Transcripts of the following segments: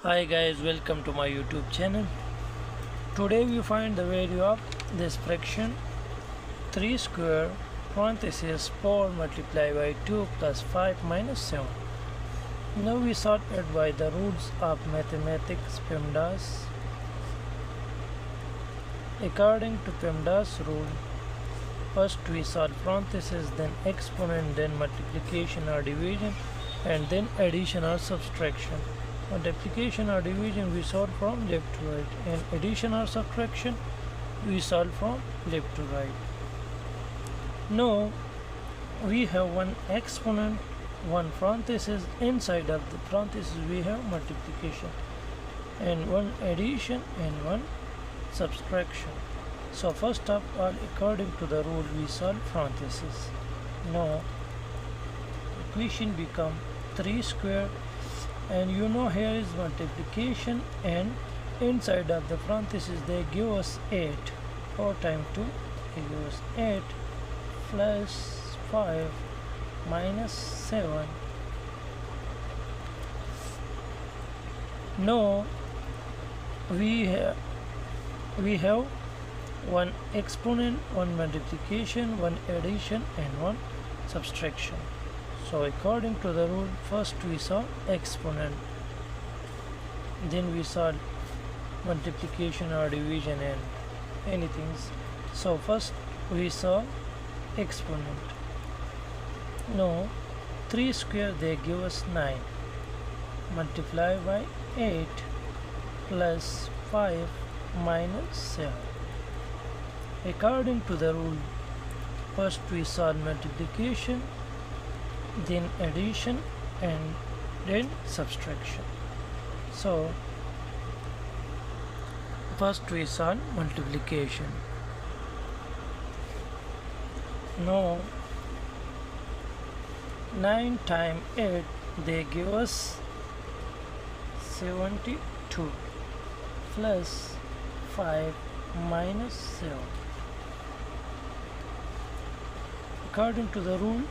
Hi guys, welcome to my YouTube channel. Today we find the value of this fraction 3 square parenthesis 4 multiplied by 2 plus 5 minus 7. Now we sort it by the rules of mathematics PEMDAS. According to PEMDAS rule, first we solve parenthesis, then exponent, then multiplication or division, and then addition or subtraction. Multiplication or division we solve from left to right, and addition or subtraction we solve from left to right. Now we have one exponent, one parenthesis, inside of the parenthesis we have multiplication, and one addition and one subtraction. So first of all, according to the rule, we solve parenthesis. Now equation become 3 square, and here is multiplication, and inside of the parenthesis they give us 8. 4 times 2 they give us 8 plus 5 minus 7. Now we have one exponent, one multiplication, one addition, and one subtraction. So according to the rule, first we solve exponent, then we solve multiplication or division and anything. So first we solve exponent. Now 3 square they give us 9, multiply by 8 plus 5 minus 7. According to the rule, first we solve multiplication, then addition, and then subtraction. So first we solve multiplication. Now 9 times 8 they give us 72 plus 5 minus 7. According to the rule,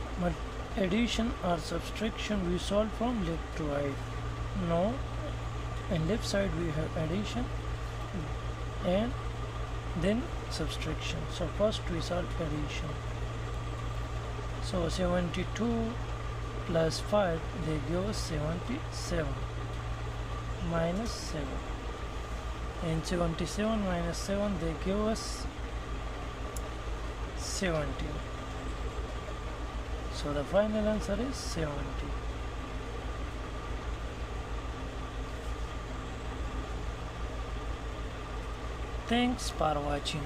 addition or subtraction we solve from left to right. Now in left side we have addition and then subtraction. So first we solve addition. So 72 plus 5 they give us 77 minus 7, and 77 minus 7 they give us 70. So the final answer is 70. Thanks for watching.